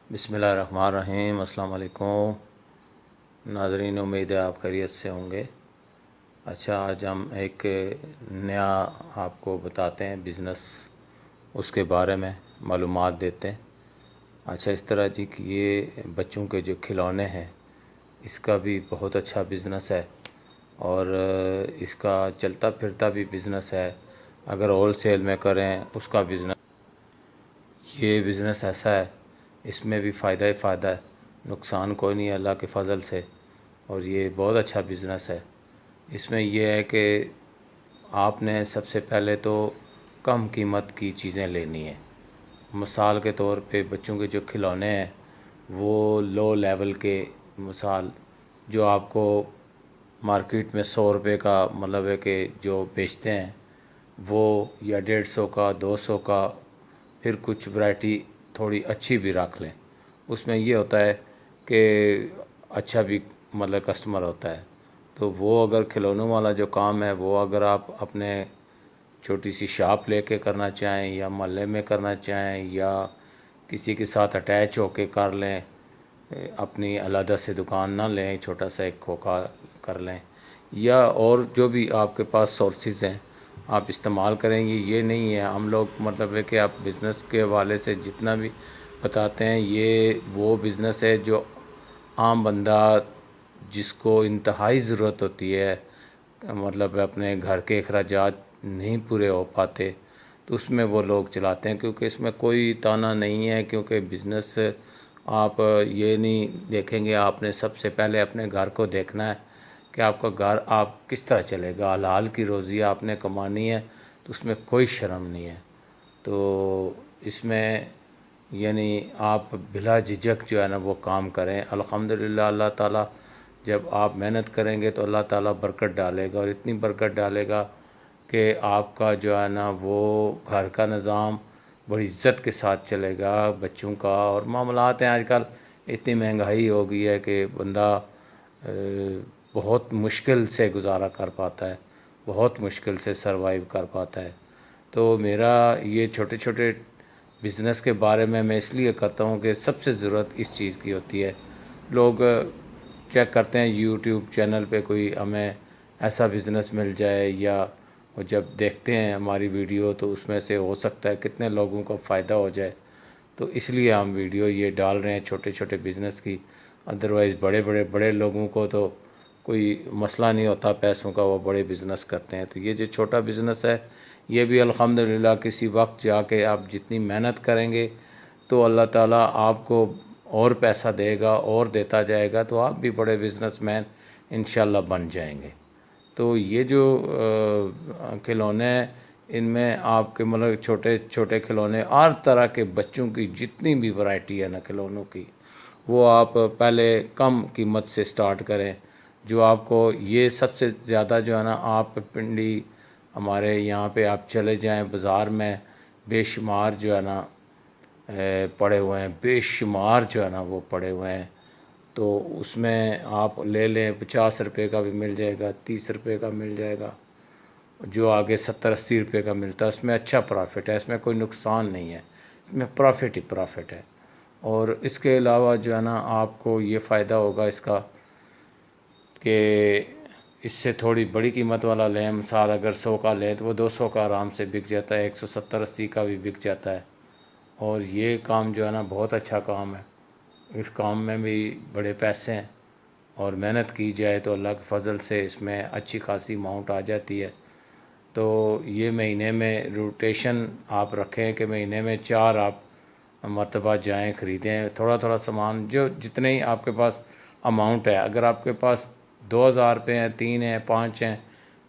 बिस्मिल्लाहिर्रहमानिर्रहीम। अस्सलाम वालेकुम नाज़रीन, उम्मीद है आप खैरियत से होंगे। अच्छा, आज हम एक नया आपको बताते हैं बिज़नेस, उसके बारे में मालूमात देते हैं। अच्छा, इस तरह जी कि ये बच्चों के जो खिलौने हैं, इसका भी बहुत अच्छा बिज़नेस है और इसका चलता फिरता भी बिज़नेस है। अगर होल सेल में करें उसका बिज़नेस, ये बिज़नेस ऐसा है, इसमें भी फ़ायदा ही फ़ायदा है, नुकसान कोई नहीं है अल्लाह के फ़ज़ल से। और ये बहुत अच्छा बिज़नेस है। इसमें यह है कि आपने सबसे पहले तो कम कीमत की चीज़ें लेनी है। मिसाल के तौर पे बच्चों के जो खिलौने हैं वो लो लेवल के, मिसाल जो आपको मार्केट में 100 रुपये का मतलब है कि जो बेचते हैं वो, या 150 का, 200 का, फिर कुछ वैरायटी थोड़ी अच्छी भी रख लें। उसमें ये होता है कि अच्छा भी मतलब कस्टमर होता है। तो वो अगर खिलौनों वाला जो काम है वो अगर आप अपने छोटी सी शॉप लेके करना चाहें या मोहल्ले में करना चाहें या किसी के साथ अटैच होके कर लें, अपनी अलग से दुकान ना लें, छोटा सा एक खोखा कर लें, या और जो भी आपके पास सोर्सेज हैं आप इस्तेमाल करेंगे। ये नहीं है हम लोग मतलब है कि आप बिज़नेस के हवाले से जितना भी बताते हैं, ये वो बिज़नेस है जो आम बंदा जिसको इंतहाई ज़रूरत होती है, मतलब अपने घर के अखराजात नहीं पूरे हो पाते, तो उसमें वो लोग चलाते हैं। क्योंकि इसमें कोई ताना नहीं है, क्योंकि बिज़नेस आप ये नहीं देखेंगे, आपने सबसे पहले अपने घर को देखना है कि आपका घर आप किस तरह चलेगा। हलाल की रोज़ी आपने कमानी है तो उसमें कोई शर्म नहीं है। तो इसमें यानी आप बिला झिझक जो है ना वो काम करें। अल्हम्दुलिल्लाह, अल्लाह ताला जब आप मेहनत करेंगे तो अल्लाह ताला बरकत डालेगा, और इतनी बरकत डालेगा कि आपका जो है ना वो घर का निज़ाम बड़ी इज़्ज़त के साथ चलेगा। बच्चों का और मामलात हैं, आजकल इतनी महंगाई हो गई है कि बंदा बहुत मुश्किल से गुजारा कर पाता है, बहुत मुश्किल से सरवाइव कर पाता है। तो मेरा ये छोटे छोटे बिज़नेस के बारे में मैं इसलिए करता हूँ कि सबसे ज़रूरत इस चीज़ की होती है। लोग चेक करते हैं यूट्यूब चैनल पे कोई हमें ऐसा बिज़नेस मिल जाए, या वो जब देखते हैं हमारी वीडियो तो उसमें से हो सकता है कितने लोगों को फ़ायदा हो जाए। तो इसलिए हम वीडियो ये डाल रहे हैं छोटे छोटे बिज़नेस की। अदरवाइज़ बड़े लोगों को तो कोई मसला नहीं होता पैसों का, वो बड़े बिज़नेस करते हैं। तो ये जो छोटा बिज़नेस है ये भी अल्हम्दुलिल्लाह किसी वक्त जाके आप जितनी मेहनत करेंगे तो अल्लाह ताला आपको और पैसा देगा और देता जाएगा, तो आप भी बड़े बिज़नेसमैन इंशाल्लाह बन जाएंगे। तो ये जो खिलौने हैं, इनमें आपके मतलब छोटे छोटे खिलौने, हर तरह के बच्चों की जितनी भी वैरायटी है ना खिलौनों की, वो आप पहले कम कीमत से स्टार्ट करें। जो आपको ये सबसे ज़्यादा जो है ना, आप पिंडी हमारे यहाँ पे आप चले जाएं बाज़ार में, बेशुमार जो है ना पड़े हुए हैं, बेशुमार जो है ना वो पड़े हुए हैं। तो उसमें आप ले लें, 50 रुपये का भी मिल जाएगा, 30 रुपये का मिल जाएगा, जो आगे 70-80 रुपये का मिलता है। उसमें अच्छा प्रॉफिट है, इसमें कोई नुकसान नहीं है, इसमें प्रॉफिट ही प्रॉफिट है। और इसके अलावा जो है ना आपको ये फ़ायदा होगा इसका कि इससे थोड़ी बड़ी कीमत वाला लें, मिसाल अगर 100 का लें तो वो 200 का आराम से बिक जाता है, 170-80 का भी बिक जाता है। और ये काम जो है ना बहुत अच्छा काम है, इस काम में भी बड़े पैसे हैं, और मेहनत की जाए तो अल्लाह के फ़ज़ल से इसमें अच्छी खासी अमाउंट आ जाती है। तो ये महीने में रोटेशन आप रखें कि महीने में 4 आप मरतबा जाएं, ख़रीदें थोड़ा थोड़ा सामान, जो जितने ही आपके पास अमाउंट है। अगर आपके पास 2000 रुपये हैं, 3 हैं, 5 हैं,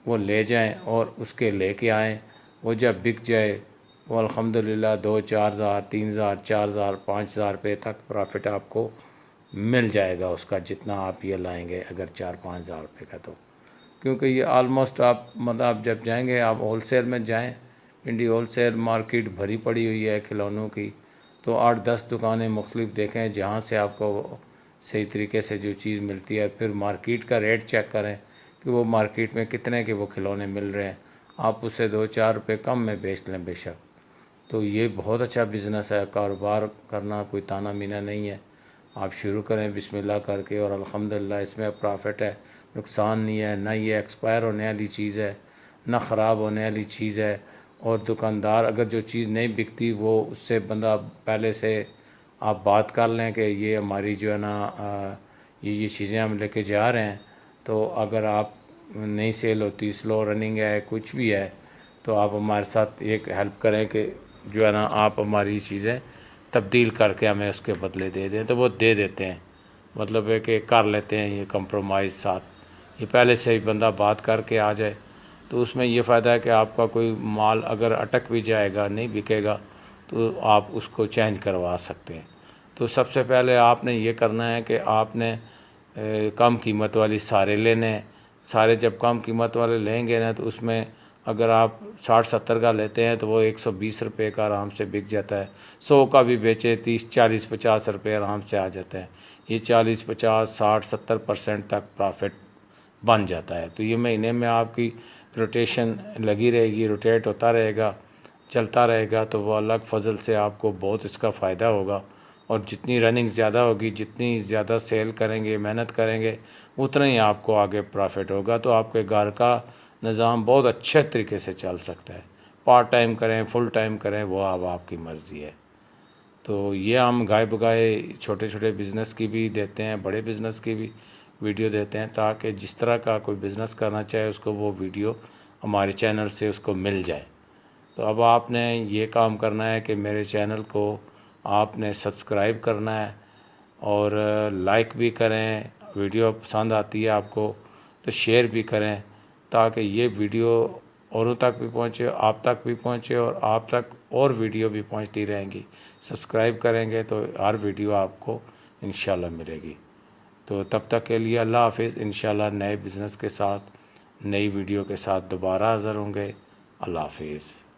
वो ले जाएं और उसके लेके आएँ। वो जब बिक जाए वो अल्हम्दुलिल्लाह 2-4 हज़ार, 3 हज़ार, 4 हज़ार, 5 हज़ार रुपये तक प्रॉफिट आपको मिल जाएगा उसका, जितना आप ये लाएंगे अगर 4-5 हज़ार रुपये का। तो क्योंकि ये आलमोस्ट आप मतलब आप जब जाएंगे आप होल सेल में जाएं, इंडी होल सेल मार्केट भरी पड़ी हुई है खिलौनों की, तो 8-10 दुकानें मुख्तलिफ देखें जहाँ से आपको सही तरीके से जो चीज़ मिलती है। फिर मार्केट का रेट चेक करें कि वो मार्केट में कितने के वो खिलौने मिल रहे हैं, आप उसे 2-4 रुपये कम में बेच लें बेशक, تو یہ بہت اچھا بزنس ہے، کاروبار کرنا کوئی تانا مینا نہیں ہے، آپ شروع کریں بسم اللہ کر کے، اور الحمدللہ اس میں پرافٹ ہے، نقصان نہیں ہے، نہ یہ ایکسپائر ہونے والی چیز ہے، نہ خراب ہونے والی چیز ہے۔ اور دکاندار اگر جو چیز نہیں بکتی وہ اس سے بندہ پہلے سے آپ بات کر لیں کہ یہ ہماری جو ہے نا یہ چیزیں ہم لے کے جا رہے ہیں، تو اگر آپ نہیں سیل ہوتی، سلو رننگ ہے، کچھ بھی ہے، تو آپ ہمارے ساتھ ایک ہیلپ کریں کہ جو ہے نا آپ ہماری چیزیں تبدیل کر کے ہمیں اس کے بدلے دے دیں، تو وہ دے دیتے ہیں، مطلب ہے کہ کر لیتے ہیں یہ کمپرومائز ساتھ، یہ پہلے سے ہی بندہ بات کر کے آ جائے، تو اس میں یہ فائدہ ہے کہ آپ کا کوئی مال اگر اٹک بھی جائے گا، نہیں بکے گا، تو آپ اس کو چینج کروا سکتے ہیں۔ تو سب سے پہلے آپ نے یہ کرنا ہے کہ آپ نے کم قیمت والی سارے لینے ہیں، سارے جب کم قیمت والے لیں گے نا تو اس میں اگر آپ 60-70 کا لیتے ہیں تو وہ 120 روپے کا آرام سے بک جاتا ہے، 100 کا بھی بیچے 30-40-50 روپے آرام سے آ جاتا ہے، یہ 40-50-60-70% تک پرافٹ بن جاتا ہے۔ تو یہ مہینے میں آپ کی روٹیشن لگی رہے گی، روٹیٹ ہوتا رہے گا، چلتا رہے گا، تو وہ اللہ کے فضل سے آپ کو بہت اس کا فائدہ ہوگا، اور جتنی رننگ زیادہ ہوگی، جتنی زیادہ سیل کریں گے، محنت کریں گے، اتنا ہی آپ کو آگے پرافٹ ہوگا، تو آپ کے گھر کا نظام بہت اچھے طریقے سے چل سکتا ہے، پارٹ ٹائم کریں، فل ٹائم کریں، وہ اب آپ کی مرضی ہے۔ تو یہ ہم گائے بگائے چھوٹے چھوٹے بزنس کی بھی دیتے ہیں، بڑے بزنس کی بھی ویڈیو دیتے ہیں، تاکہ جس طرح کا کوئی بزنس کرنا چاہے اس کو وہ ویڈیو ہمارے چینل سے اس کو مل جائے۔ تو اب آپ نے یہ کام کرنا ہے کہ میرے چینل کو آپ نے سبسکرائب کرنا ہے، اور لائک بھی کریں، ویڈیو پسند آتی ہے آپ کو تو شیئر بھی کریں، تاکہ یہ ویڈیو اوروں تک بھی پہنچے، آپ تک بھی پہنچے، اور آپ تک اور ویڈیو بھی پہنچتی رہیں گی۔ سبسکرائب کریں گے تو ہر ویڈیو آپ کو انشاءاللہ ملے گی۔ تو تب تک کے لیے اللہ حافظ، انشاءاللہ نئے بزنس کے ساتھ، نئی ویڈیو کے ساتھ دوبارہ حاضر ہوں گے۔ اللہ حافظ۔